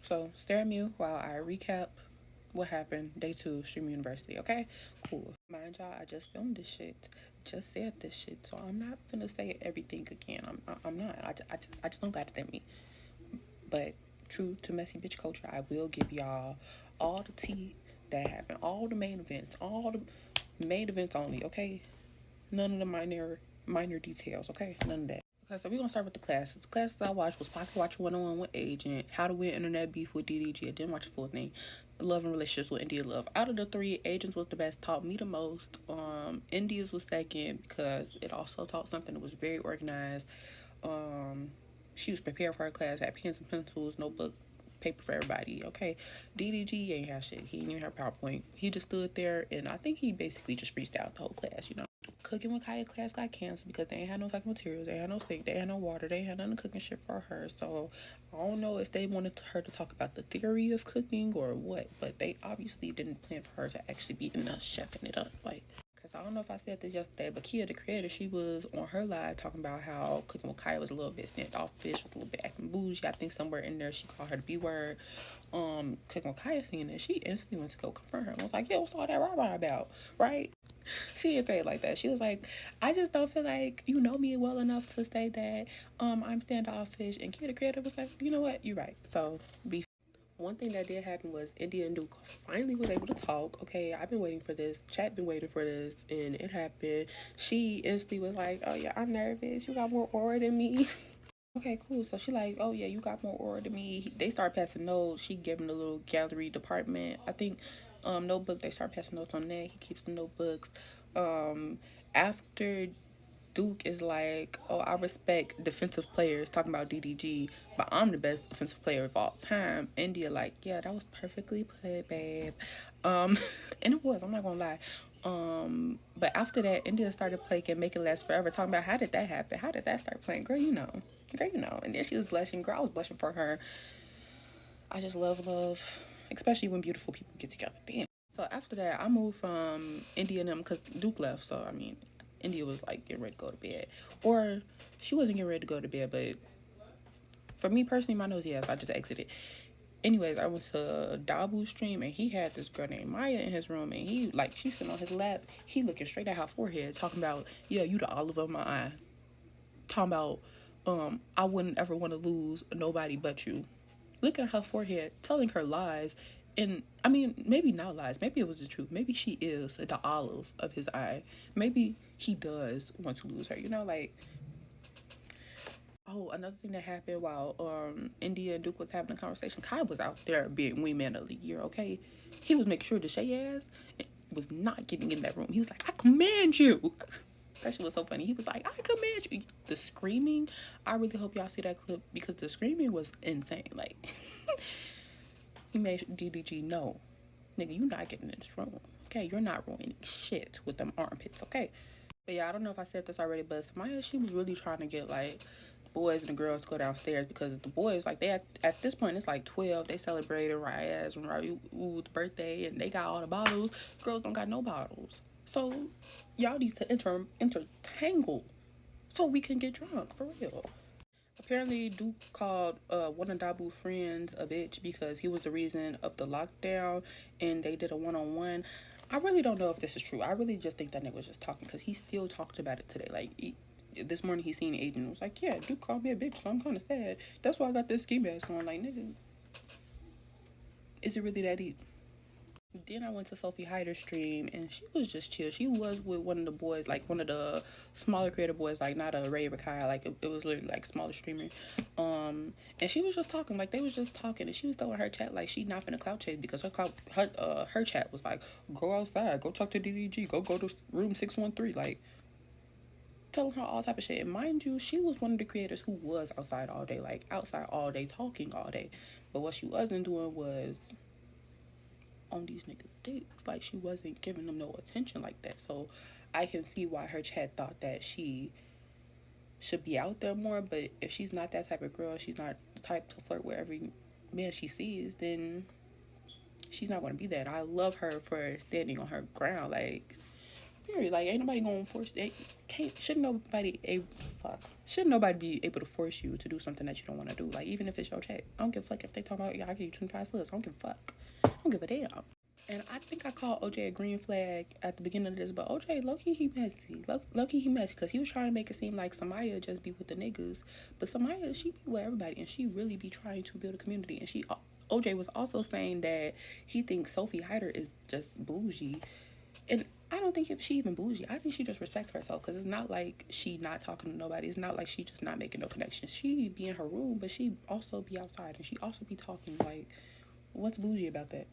So stare at me while I recap what happened day 2 Stream University. Okay, cool. Mind y'all, I just filmed this shit, just said this shit, so I'm not gonna say everything again. I'm not. I just don't got it in me. But true to messy bitch culture, I will give y'all all the tea that happened, all the main events, all the main events only. Okay, none of the minor details. Okay, none of that. Okay, so we're gonna start with the classes. The classes I watched was Pocket Watch 101 with Agent, How to Win Internet Beef with DDG. I didn't watch the full thing. Love and Relationships with India Love. Out of the three, Agents was the best, taught me the most. India's was second because it also taught something that was very organized. Um, she was prepared for her class, had pens and pencils, notebook, paper for everybody. Okay, DDG ain't have shit. He ain't even have PowerPoint. He just stood there, and I think he basically just freestyled the whole class. Cooking with Kaya class got canceled because they ain't had no fucking materials. They ain't had no sink. They ain't had no water. They ain't had none of cooking shit for her. So I don't know if they wanted her to talk about the theory of cooking or what, but they obviously didn't plan for her to actually be in the chefing it up. Cause I don't know if I said this yesterday, but Kia, the creator, she was on her live talking about how Cooking with Kaya was a little bit standoffish, was a little bit acting bougie. I think somewhere in there she called her the B word. Cooking with Kaya seeing that, she instantly went to go confront her and was like, "Yo, what's all that rah about?" Right? She didn't say it like that. She was like, "I just don't feel like you know me well enough to say that I'm standoffish." And Kia, the creator, was like, "You know what? You're right." So be one thing that did happen was India and Duke finally was able to talk. Okay, I've been waiting for this. Chat been waiting for this, and it happened. She instantly was like, "Oh yeah, I'm nervous. You got more aura than me." Okay, cool. So she like, "Oh yeah, you got more aura than me." They start passing notes. She gave him the little gallery department. I think notebook. They start passing notes on that. He keeps the notebooks. After Duke is like, "Oh, I respect defensive players," talking about DDG, but I'm the best defensive player of all time. India like, "Yeah, that was perfectly put, babe." And it was, I'm not gonna lie. But after that, India started playing Make It Last Forever, talking about how did that happen? How did that start playing? Girl, you know. Girl, you know. And then she was blushing. Girl, I was blushing for her. I just love, especially when beautiful people get together. Damn. So after that, I moved from India and them because Duke left. So, I mean, India was like getting ready to go to bed. Or she wasn't getting ready to go to bed, but for me personally, my nose, yes, I just exited. Anyways, I went to Dabu's stream and he had this girl named Maya in his room and he, like, she's sitting on his lap. He looking straight at her forehead, talking about, "Yeah, you the olive of my eye." Talking about, "I wouldn't ever want to lose nobody but you." Looking at her forehead, telling her lies. And I mean, maybe not lies. Maybe it was the truth. Maybe she is the olive of his eye. Maybe he does want to lose her. Like. Oh, another thing that happened while India and Duke was having a conversation, Kai was out there being wingman of the year. Okay, he was making sure the Shay ass was not getting in that room. He was like, "I command you." That shit was so funny. He was like, "I command you." The screaming, I really hope y'all see that clip because the screaming was insane. Like, he made DDG know, "Nigga, you not getting in this room. Okay, you're not ruining shit with them armpits. Okay." But yeah, I don't know if I said this already, but Samaya, she was really trying to get like boys and the girls to go downstairs because the boys, like, they at this point it's like 12. They celebrated Rayaz and Rabi's birthday and they got all the bottles. Girls don't got no bottles. So y'all need to intertangle so we can get drunk for real. Apparently, Duke called one of Dabu's friends a bitch because he was the reason of the lockdown, and they did a one-on-one. I really don't know if this is true. I really just think that nigga was just talking because he still talked about it today. Like, this morning he seen Agent and was like, "Yeah, Duke called me a bitch, so I'm kind of sad. That's why I got this ski mask on." Like, nigga, is it really that deep? Then I went to Sophie Hyder's stream and she was just chill. She was with one of the boys, like one of the smaller creator boys, like not a Ray Rakai, like it was literally like smaller streamer. And she was just talking, like they was just talking, and she was telling her chat like she not finna clout chase because her chat was like, "Go outside, go talk to DDG, go to room 613," like telling her all type of shit. And mind you, she was one of the creators who was outside all day, like outside all day, talking all day. But what she wasn't doing was on these niggas' dicks. Like, she wasn't giving them no attention like that. So I can see why her chat thought that she should be out there more. But if she's not that type of girl, she's not the type to flirt with every man she sees, then she's not going to be that. I love her for standing on her ground. Like, Period. Like, ain't nobody gonna force it. Shouldn't nobody be able to force you to do something that you don't want to do. Like, even if it's your check. I don't give a fuck if they talk about, yeah, I give you 25 slips. I don't give a fuck. I don't give a damn. And I think I called OJ a green flag at the beginning of this, but OJ, low-key, he messy. Low-key, he messy, because he was trying to make it seem like Samaya just be with the niggas. But Samaya, she be with everybody, and she really be trying to build a community. And OJ was also saying that he thinks Sophie Hyder is just bougie. And I don't think if she even bougie. I think she just respect herself, because it's not like she not talking to nobody. It's not like she just not making no connections. She be in her room, but she also be outside, and she also be talking. Like, what's bougie about that?